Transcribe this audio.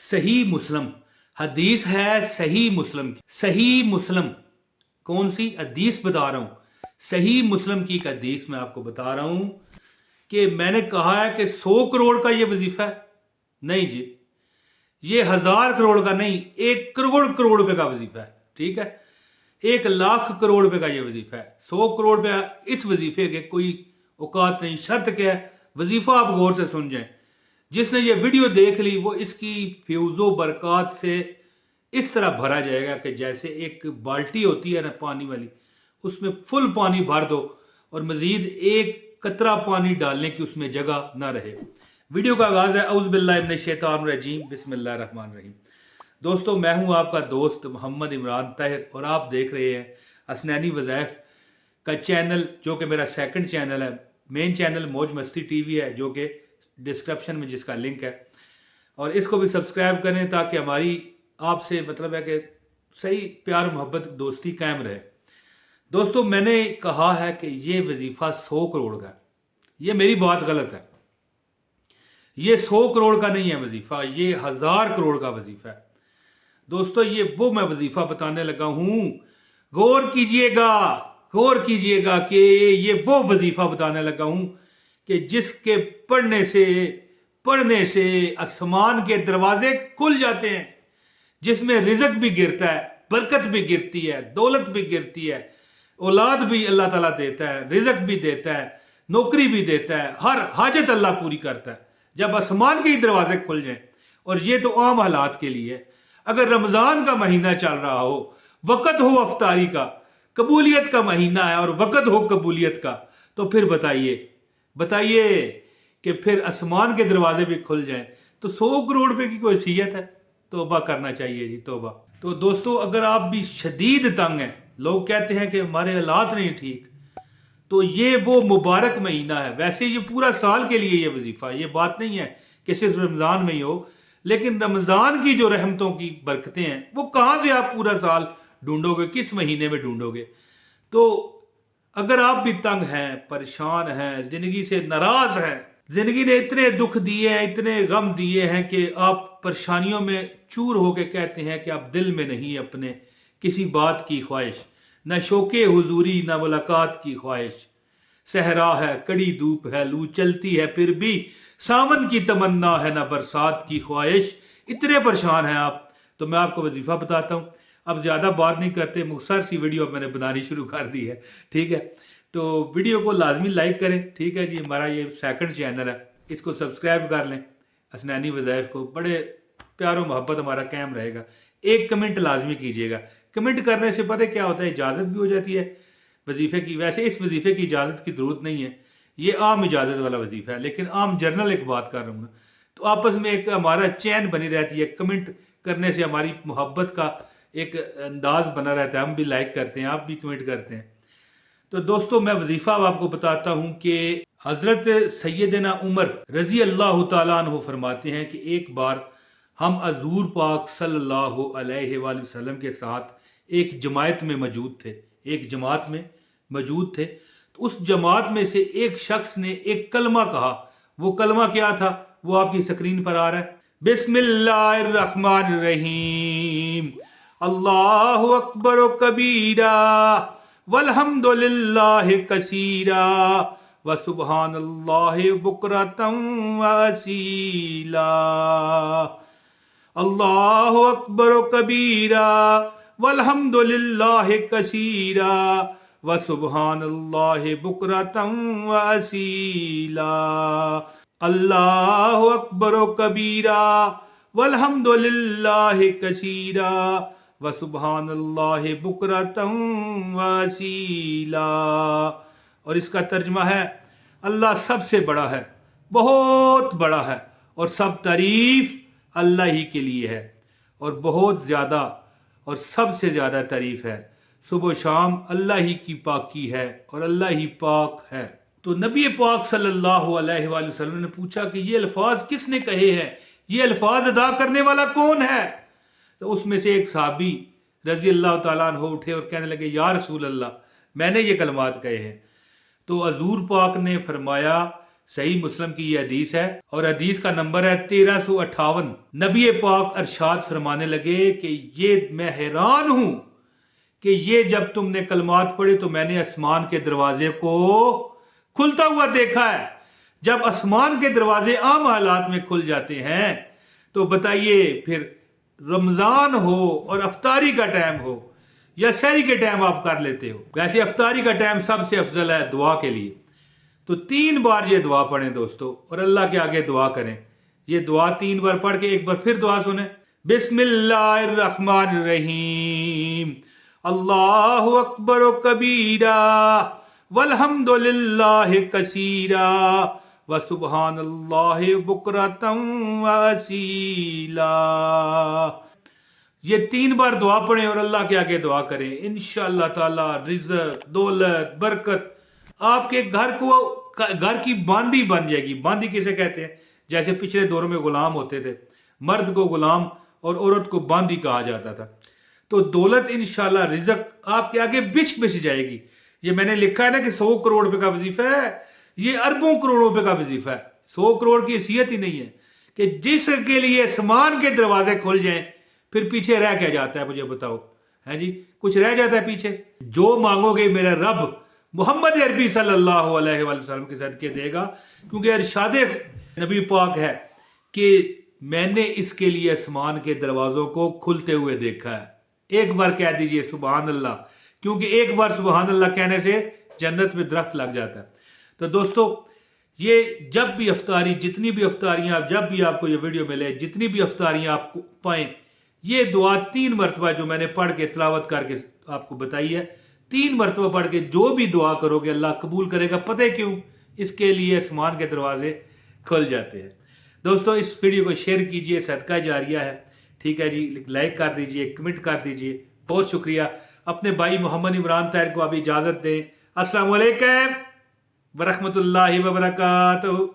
सही मुस्लिम हदीस है, सही मुस्लिम की। सही मुस्लिम कौन सी हदीस बता रहा हूं? सही मुस्लिम की एक हदीस मैं आपको बता रहा हूं कि मैंने कहा है कि 100 करोड़ का ये वजीफा है। नहीं जी, ये 1000 करोड़ का नहीं, 1 करोड़ रुपए का वजीफा है। ठीक है, 1 लाख करोड़ रुपए का ये वजीफा है। 100 करोड़ रुपया इस वजीफे के कोई औकात नहीं। शर्त क्या है? वजीफा आप गौर से सुन जाएं। जिसने ये वीडियो देख ली वो इसकी फ्यूजो बरकत से इस तरह भरा जाएगा कि जैसे एक बाल्टी होती है ना पानी वाली, उसमें फुल पानी भर दो और मजीद एक कतरा पानी डालने की उसमें जगह ना रहे। वीडियो का आगाज है औज़ बिल्लाहि मिनश शैतानिर रजीम, बिस्मिल्लाहिर रहमानिर रहीम। दोस्तों, मैं हूं आपका दोस्त मोहम्मद इमरान ताहिर और आप देख रहे हैं हसनैनी वज़ाइफ का चैनल, जो कि मेरा सेकंड चैनल है। मेन चैनल मौज मस्ती टीवी है, जो कि डिस्क्रिप्शन में जिसका लिंक है, और इसको भी सब्सक्राइब करें ताकि हमारी आपसे मतलब है कि सही प्यार मोहब्बत दोस्ती कायम रहे। दोस्तों, मैंने कहा है कि ये वजीफा 100 करोड़ का है। ये मेरी बात गलत है। ये 100 करोड़ का नहीं है वजीफा, ये 1000 करोड़ का वजीफा है। दोस्तों, ये वो मैं वजीफा बताने लगा हूं, गौर कीजिएगा, गौर कीजिएगा कि ये वो वजीफा बताने लगा हूं कि जिसके पढ़ने से आसमान के दरवाजे खुल जाते हैं, जिसमें रिजक भी गिरता है, बरकत भी गिरती है, दौलत भी गिरती है, औलाद भी अल्लाह ताला देता है, रिजक भी देता है, नौकरी भी देता है, हर हाजत अल्लाह पूरी करता है जब आसमान के ही दरवाजे खुल जाएं। और ये तो आम हालात के लिए। अगर रमजान का महीना चल रहा हो, वक़्त हो अफ्तारी का, कबूलियत का महीना है और वक़्त हो कबूलियत का, तो फिर बताइए कि फिर आसमान के दरवाजे भी खुल जाएं तो 100 करोड़ रुपए की कोई हैसियत है? तौबा करना चाहिए जी, तौबा। तो दोस्तों, अगर आप भी शदीद तंग हैं, लोग कहते हैं कि हमारे हालात नहीं ठीक, तो ये वो मुबारक महीना है। वैसे ये पूरा साल के लिए ये वजीफा, ये बात नहीं है कि सिर्फ रमजान में ही हो, लेकिन रमजान की जो रहमतों की बरकतें हैं वो कहां से आप पूरा साल ढूंढोगे, किस महीने में ढूंढोगे? तो अगर आप भी तंग हैं, परेशान हैं, जिंदगी से नाराज हैं, जिंदगी ने इतने दुख दिए हैं, इतने गम दिए हैं कि आप परेशानियों में चूर होके कहते हैं कि आप दिल में नहीं अपने किसी बात की ख्वाहिश, न शौके हुजूरी न मुलाकात की ख्वाहिश, सहरा है, कड़ी धूप है, लू चलती है, फिर भी सावन की तमन्ना है, न बरसात की ख्वाहिश। इतने परेशान हैं आप, तो मैं आपको वजीफा बताता हूँ। अब ज्यादा बात नहीं करते, मुख्तसर सी वीडियो मैंने बनानी शुरू कर दी है। ठीक है, तो वीडियो को लाजमी लाइक करें। ठीक है जी, हमारा ये सेकंड चैनल है, इसको सब्सक्राइब कर लें, हसनैनी वज़ाइफ को। बड़े प्यारो मोहब्बत हमारा कायम रहेगा। एक कमेंट लाजमी कीजिएगा। कमेंट करने से पता क्या होता है, इजाज़त भी हो जाती है वजीफे की। वैसे इस वजीफे की इजाज़त की जरूरत नहीं है, ये आम इजाज़त वाला वजीफा है, लेकिन आम जर्नल एक बात कर रहा हूँ, तो आपस में एक हमारा चैन बनी रहती है। कमेंट करने से हमारी मोहब्बत का एक अंदाज बना रहता है, हम भी लाइक करते हैं, आप भी कमेंट करते हैं। तो दोस्तों, मैं वजीफा आपको बताता हूं कि हजरत सैयदना उमर रजी अल्लाह तआला अन्हु फरमाते हैं कि एक बार हम हजूर पाक सल्लल्लाहु अलैहि वसल्लम के साथ एक जमात में मौजूद थे, तो उस जमात में से एक शख्स ने एक कलमा कहा। वो कलमा क्या था, वो आपकी स्क्रीन पर आ रहा है। बिस्मिल्लाहिर्रहमानिर्रहीम, अल्लाहु अकबर कबीरा वल्हम्दुलिल्लाहि कसीरा व सुब्हानल्लाहि बुकरतम व असीला। अल्लाहु अकबर कबीरा वल्हम्दुलिल्लाहि कसीरा व सुब्हानल्लाहि बुकरतम व असीला। अल्लाहु अकबर कबीरा वल्हम्दुलिल्लाहि कसीरा व सुब्हानल्लाहि बुकरतम वसीला। और इसका तर्जुमा है, अल्लाह सबसे बड़ा है, बहुत बड़ा है, और सब तारीफ अल्लाह ही के लिए है, और बहुत ज्यादा और सबसे ज्यादा तारीफ है। सुबह शाम अल्लाह ही की पाकी है और अल्लाह ही पाक है। तो नबी पाक सल्लल्लाहु अलैहि वसल्लम ने पूछा कि ये अल्फाज किसने कहे हैं, ये अल्फाज अदा करने वाला कौन है? तो उसमें से एक साहबी रजी अल्लाह तआला अन्हु उठे और कहने लगे, या रसूल अल्लाह, मैंने ये कलमात कहे हैं। तो हजूर पाक ने फरमाया सही मुस्लिम की ये हदीस है और हदीस का नंबर है 1358। नबी पाक अरशाद फरमाने लगे कि ये मैं हैरान हूं कि ये जब तुमने कलमात पढ़े तो मैंने आसमान के दरवाजे को खुलता हुआ देखा है। जब आसमान के दरवाजे आम हालात में खुल जाते हैं तो बताइए फिर रमजान हो और अफ्तारी का टाइम हो या सहरी के टाइम आप कर लेते हो। वैसे अफ्तारी का टाइम सबसे अफजल है दुआ के लिए, तो 3 बार ये दुआ पढ़ें दोस्तों और अल्लाह के आगे दुआ करें। ये दुआ 3 बार पढ़ के एक बार फिर दुआ सुने। बिस्मिल्लाहिर्रहमानिर्रहीम, अल्लाहु अकबर कबीरा वल्हम्दुलिल्लाहि कसीरा व सुब्हानल्लाहि बुकरतम व असीला। ये 3 बार दुआ पढ़ें और अल्लाह के आगे दुआ करें। इंशाअल्लाह ताला रिज़्क़, दौलत, बरकत आपके घर की बांदी बन जाएगी। बांदी किसे कहते हैं? जैसे पिछले दौर में गुलाम होते थे, मर्द को गुलाम और औरत को बांदी कहा जाता था। तो दौलत इंशाल्लाह, रिज़्क़ आपके आगे बिछ बिछ जाएगी। ये मैंने लिखा है ना कि 100 करोड़ रुपए का वजीफा है, ये अरबों करोड़ों रुपए का वजीफा है। 100 करोड़ की हैसियत ही नहीं है कि जिसके लिए आसमान के दरवाजे खुल जाएं फिर पीछे रह क्या जाता है? मुझे बताओ, है जी? कुछ रह जाता है पीछे? जो मांगोगे मेरा रब मोहम्मद अरबी सल्लल्लाहु अलैहि वसल्लम के सदके देगा, क्योंकि इरशाद नबी पाक है कि मैंने इसके लिए आसमान के दरवाजों को खुलते हुए देखा है। एक बार कह दीजिए सुभान अल्लाह, क्योंकि एक बार सुभान अल्लाह कहने से जन्नत में दरख्त लग जाता है। तो दोस्तों, ये जब भी अफ्तारी, जितनी भी अफ्तारियां, जब भी आपको ये वीडियो मिले, जितनी भी अफ्तारियां आपको पाएं, ये दुआ 3 मरतबा जो मैंने पढ़ के तिलावत करके आपको बताई है, 3 मरतबा पढ़ के जो भी दुआ करोगे अल्लाह कबूल करेगा। पता है क्यों? इसके लिए आसमान के दरवाजे खुल जाते हैं। दोस्तों, इस वीडियो को शेयर कीजिए, सदका जारिया है। ठीक है जी, लाइक कर दीजिए, कमेंट कर दीजिए। बहुत शुक्रिया। अपने भाई मोहम्मद इमरान ताहिर को अभी इजाजत दें। अस्सलाम वालेकुम व रहमतुल्लाहि व बरकातहू।